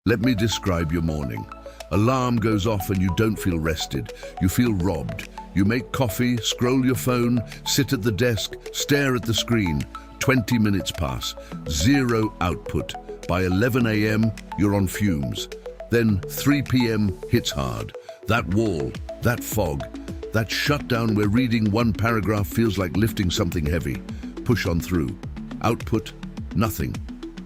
Let me describe your morning. Alarm goes off and you don't feel rested. You feel robbed. You make coffee, scroll your phone, sit at the desk, stare at the screen. 20 minutes pass. Zero output. By 11 a.m., you're on fumes. Then 3 p.m. hits hard. That wall, that fog, that shutdown where reading one paragraph feels like lifting something heavy. Push on through. Output, nothing.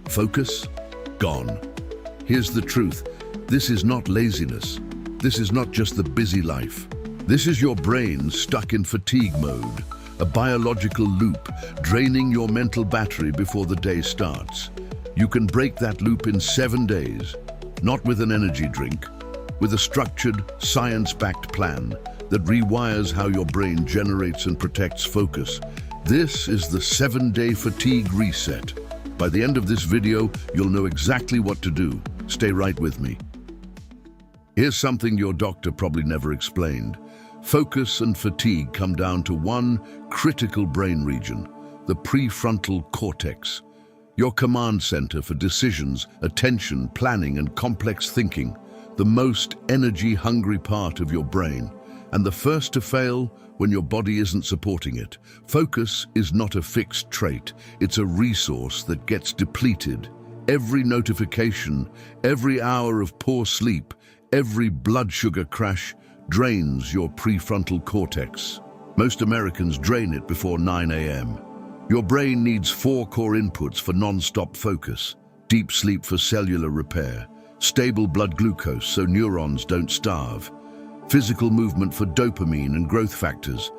Focus, gone. Here's the truth. This is not laziness. This is not just the busy life. This is your brain stuck in fatigue mode, a biological loop, draining your mental battery before the day starts. You can break that loop in 7 days, not with an energy drink, with a structured, science-backed plan that rewires how your brain generates and protects focus. This is the 7-day fatigue reset. By the end of this video, you'll know exactly what to do. Stay right with me. Here's something your doctor probably never explained. Focus and fatigue come down to one critical brain region, the prefrontal cortex. Your command center for decisions, attention, planning, and complex thinking. The most energy-hungry part of your brain, and the first to fail when your body isn't supporting it. Focus is not a fixed trait. It's a resource that gets depleted. Every notification, every hour of poor sleep, every blood sugar crash drains your prefrontal cortex. Most Americans drain it before 9 a.m. Your brain needs 4 core inputs for non-stop focus: deep sleep for cellular repair, stable blood glucose so neurons don't starve, physical movement for dopamine and growth factors,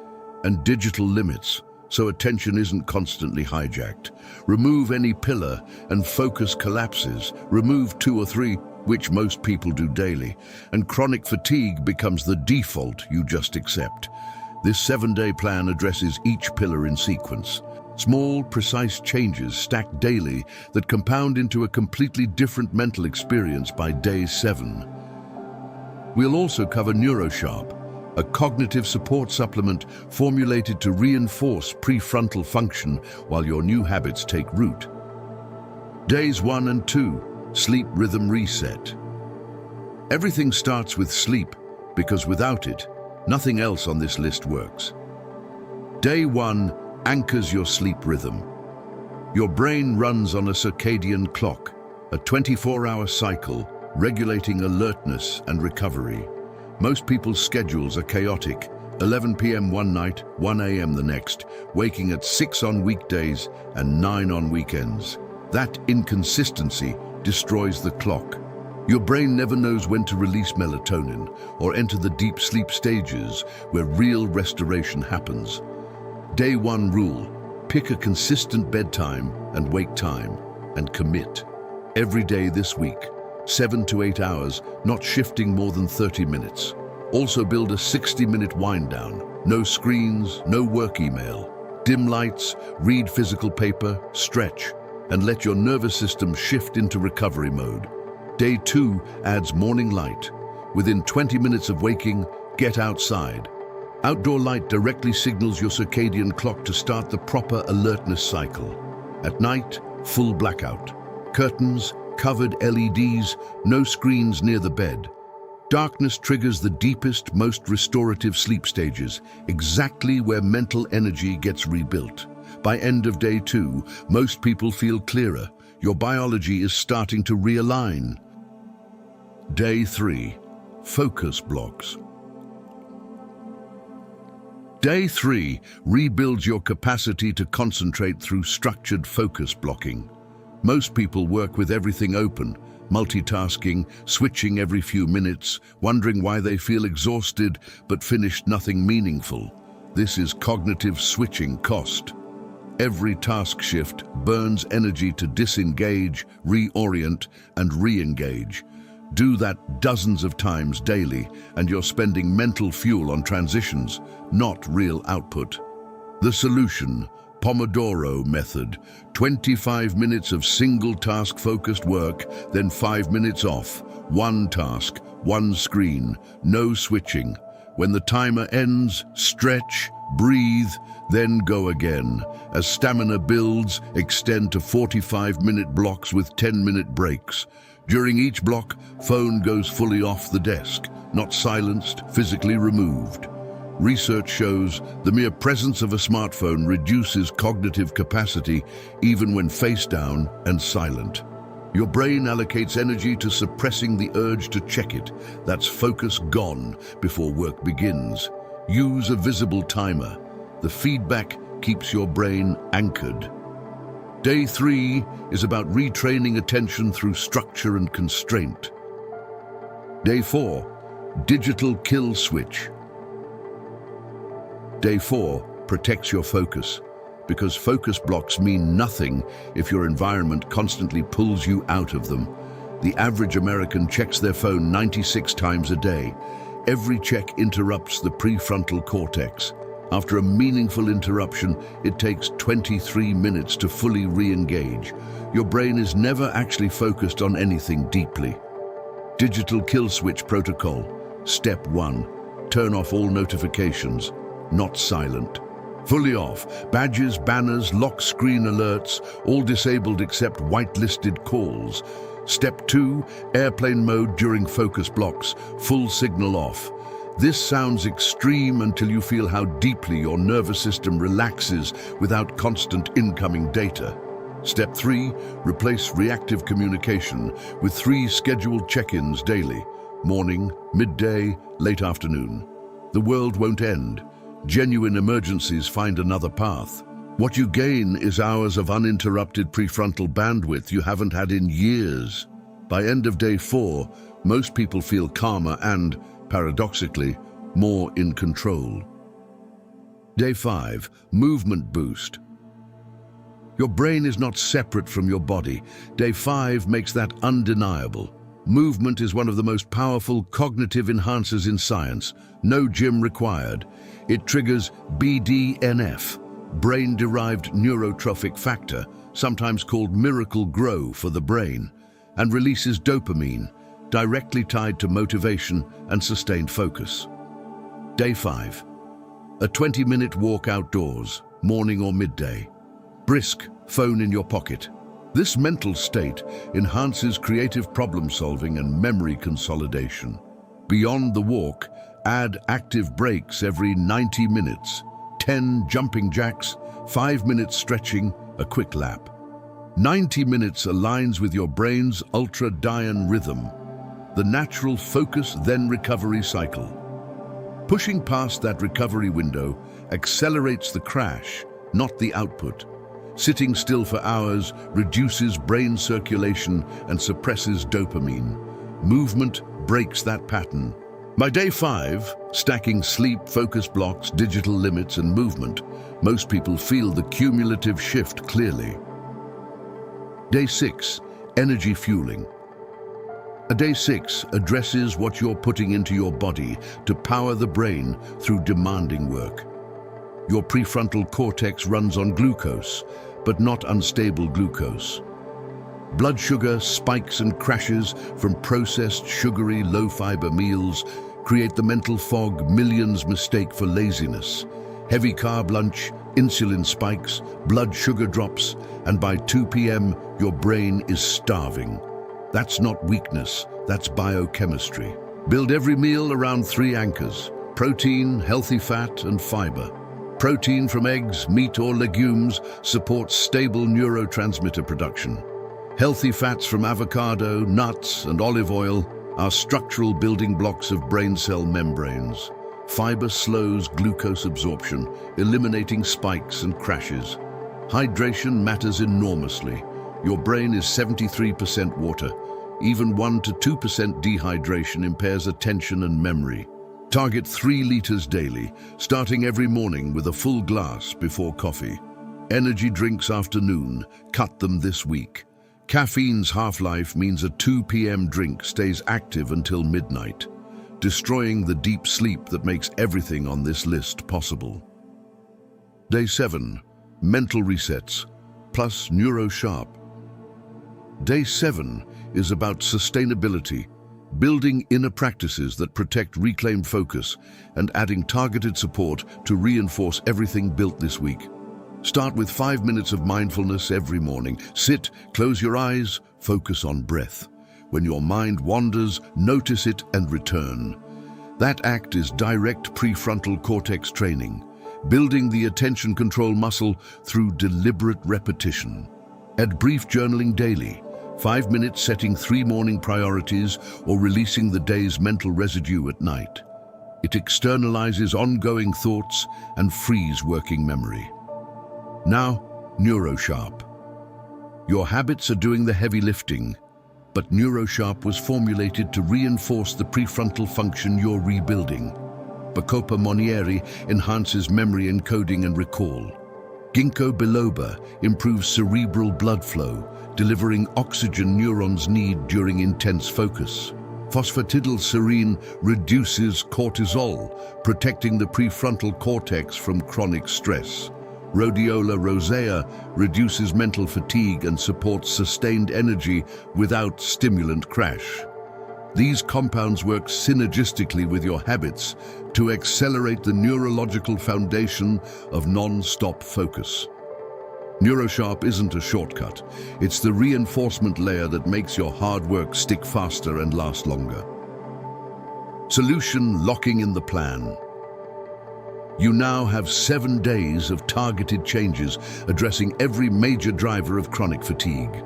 and digital limits so attention isn't constantly hijacked. Remove any pillar and focus collapses. Remove 2 or 3, which most people do daily, and chronic fatigue becomes the default you just accept. This 7-day plan addresses each pillar in sequence. Small, precise changes stacked daily that compound into a completely different mental experience by day 7. We'll also cover Neuro Sharp, a cognitive support supplement formulated to reinforce prefrontal function while your new habits take root. Days 1 and 2, sleep rhythm reset. Everything starts with sleep, because without it, nothing else on this list works. Day 1 anchors your sleep rhythm. Your brain runs on a circadian clock, a 24-hour cycle regulating alertness and recovery. Most people's schedules are chaotic: 11 p.m. one night, 1 a.m. the next, waking at 6 on weekdays and 9 on weekends. That inconsistency destroys the clock. Your brain never knows when to release melatonin or enter the deep sleep stages where real restoration happens. Day 1 rule: pick a consistent bedtime and wake time, and commit. Every day this week, 7 to 8 hours, not shifting more than 30 minutes. Also build a 60-minute wind down. No screens, no work email. Dim lights, read physical paper, stretch, and let your nervous system shift into recovery mode. Day 2 adds morning light. Within 20 minutes of waking, get outside. Outdoor light directly signals your circadian clock to start the proper alertness cycle. At night, full blackout. Curtains, covered LEDs, no screens near the bed. Darkness triggers the deepest, most restorative sleep stages, exactly where mental energy gets rebuilt. By end of day 2, most people feel clearer. Your biology is starting to realign. Day 3, focus blocks. Day 3 rebuilds your capacity to concentrate through structured focus blocking. Most people work with everything open, multitasking, switching every few minutes, wondering why they feel exhausted but finished nothing meaningful. This is cognitive switching cost. Every task shift burns energy to disengage, reorient, and re-engage. Do that dozens of times daily, and you're spending mental fuel on transitions, not real output. The solution: Pomodoro method. 25 minutes of single task focused work, then 5 minutes off. One task, one screen, no switching. When the timer ends, stretch, breathe, then go again. As stamina builds, extend to 45-minute blocks with 10-minute breaks. During each block, phone goes fully off the desk, not silenced, physically removed. Research shows the mere presence of a smartphone reduces cognitive capacity even when face down and silent. Your brain allocates energy to suppressing the urge to check it. That's focus gone before work begins. Use a visible timer. The feedback keeps your brain anchored. Day 3 is about retraining attention through structure and constraint. Day 4, digital kill switch. Day 4 protects your focus, because focus blocks mean nothing if your environment constantly pulls you out of them. The average American checks their phone 96 times a day. Every check interrupts the prefrontal cortex. After a meaningful interruption, it takes 23 minutes to fully re-engage. Your brain is never actually focused on anything deeply. Digital kill switch protocol. Step 1. Turn off all notifications. Not silent. Fully off. Badges, banners, lock screen alerts, all disabled except whitelisted calls. Step 2. Airplane mode during focus blocks. Full signal off. This sounds extreme until you feel how deeply your nervous system relaxes without constant incoming data. Step 3. Replace reactive communication with 3 scheduled check-ins daily. Morning, midday, late afternoon. The world won't end. Genuine emergencies find another path. What you gain is hours of uninterrupted prefrontal bandwidth you haven't had in years. By end of day 4, most people feel calmer and, paradoxically, more in control. Day 5, movement boost. Your brain is not separate from your body. Day 5 makes that undeniable. Movement is one of the most powerful cognitive enhancers in science. No gym required. It triggers BDNF, brain-derived neurotrophic factor, sometimes called miracle grow for the brain, and releases dopamine, directly tied to motivation and sustained focus. Day 5. A 20-minute walk outdoors, morning or midday. Brisk, phone in your pocket. This mental state enhances creative problem-solving and memory consolidation. Beyond the walk, add active breaks every 90 minutes, 10 jumping jacks, 5 minutes stretching, a quick lap. 90 minutes aligns with your brain's ultradian rhythm, the natural focus then recovery cycle. Pushing past that recovery window accelerates the crash, not the output. Sitting still for hours reduces brain circulation and suppresses dopamine. Movement breaks that pattern. By day 5, stacking sleep, focus blocks, digital limits, and movement, most people feel the cumulative shift clearly. Day 6, energy fueling. Day 6 addresses what you're putting into your body to power the brain through demanding work. Your prefrontal cortex runs on glucose, but not unstable glucose. Blood sugar spikes and crashes from processed, sugary, low-fiber meals create the mental fog millions mistake for laziness. Heavy carb lunch, insulin spikes, blood sugar drops, and by 2 p.m. your brain is starving. That's not weakness, that's biochemistry. Build every meal around 3 anchors: protein, healthy fat, and fiber. Protein from eggs, meat, or legumes supports stable neurotransmitter production. Healthy fats from avocado, nuts, and olive oil are structural building blocks of brain cell membranes. Fiber slows glucose absorption, eliminating spikes and crashes. Hydration matters enormously. Your brain is 73% water. Even 1 to 2% dehydration impairs attention and memory. Target 3 liters daily, starting every morning with a full glass before coffee. Energy drinks afternoon, cut them this week. Caffeine's half-life means a 2 p.m. drink stays active until midnight, destroying the deep sleep that makes everything on this list possible. Day 7, mental resets, plus Neuro Sharp. Day 7 is about sustainability, building inner practices that protect reclaimed focus and adding targeted support to reinforce everything built this week. Start with 5 minutes of mindfulness every morning. Sit, close your eyes, focus on breath. When your mind wanders, notice it and return. That act is direct prefrontal cortex training, building the attention control muscle through deliberate repetition. Add brief journaling daily, 5 minutes setting 3 morning priorities or releasing the day's mental residue at night. It externalizes ongoing thoughts and frees working memory. Now, Neuro Sharp. Your habits are doing the heavy lifting, but Neuro Sharp was formulated to reinforce the prefrontal function you're rebuilding. Bacopa enhances memory encoding and recall. Ginkgo biloba improves cerebral blood flow, delivering oxygen neurons need during intense focus. Phosphatidylserine reduces cortisol, protecting the prefrontal cortex from chronic stress. Rhodiola rosea reduces mental fatigue and supports sustained energy without stimulant crash. These compounds work synergistically with your habits to accelerate the neurological foundation of non-stop focus. NeuroSharp isn't a shortcut. It's the reinforcement layer that makes your hard work stick faster and last longer. Solution: locking in the plan. You now have 7 days of targeted changes addressing every major driver of chronic fatigue.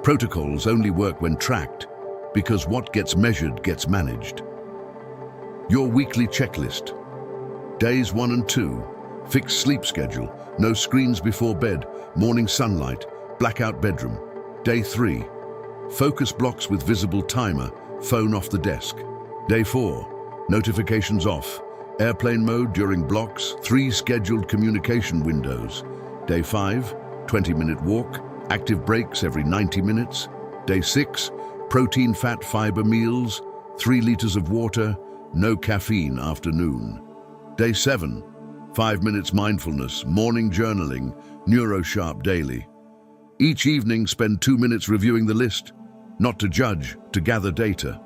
Protocols only work when tracked, because what gets measured gets managed. Your weekly checklist. Days 1 and 2. Fixed sleep schedule. No screens before bed. Morning sunlight. Blackout bedroom. Day 3. Focus blocks with visible timer. Phone off the desk. Day 4. Notifications off. Airplane mode during blocks. 3 scheduled communication windows. Day 5. 20-minute walk. Active breaks every 90 minutes. Day 6. Protein, fat, fiber meals. 3 liters of water. No caffeine after noon. Day 7. 5 minutes mindfulness, morning journaling, Neuro Sharp daily. Each evening, spend 2 minutes reviewing the list, not to judge, to gather data.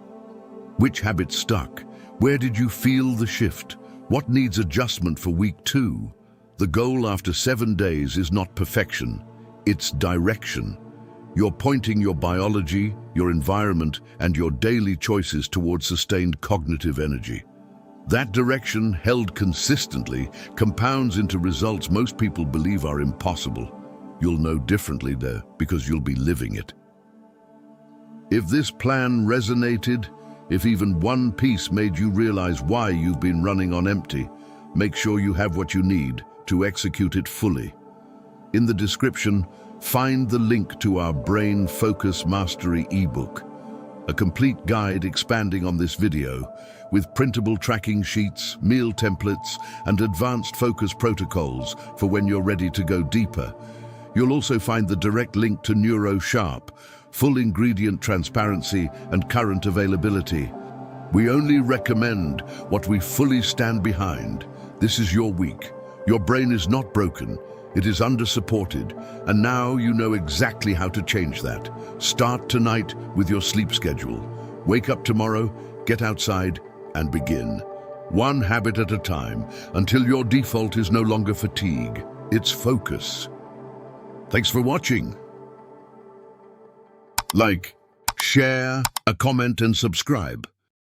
Which habit stuck? Where did you feel the shift? What needs adjustment for week 2? The goal after 7 days is not perfection, it's direction. You're pointing your biology, your environment, and your daily choices towards sustained cognitive energy. That direction, held consistently, compounds into results most people believe are impossible. You'll know differently there because you'll be living it. If this plan resonated, if even one piece made you realize why you've been running on empty, make sure you have what you need to execute it fully. In the description, find the link to our Brain Focus Mastery ebook, a complete guide expanding on this video, with printable tracking sheets, meal templates, and advanced focus protocols for when you're ready to go deeper. You'll also find the direct link to Neuro Sharp, full ingredient transparency and current availability. We only recommend what we fully stand behind. This is your week. Your brain is not broken. It is under-supported, and now you know exactly how to change that. Start tonight with your sleep schedule. Wake up tomorrow, get outside, and begin. One habit at a time, until your default is no longer fatigue, it's focus. Thanks for watching. Like, share, comment, and subscribe.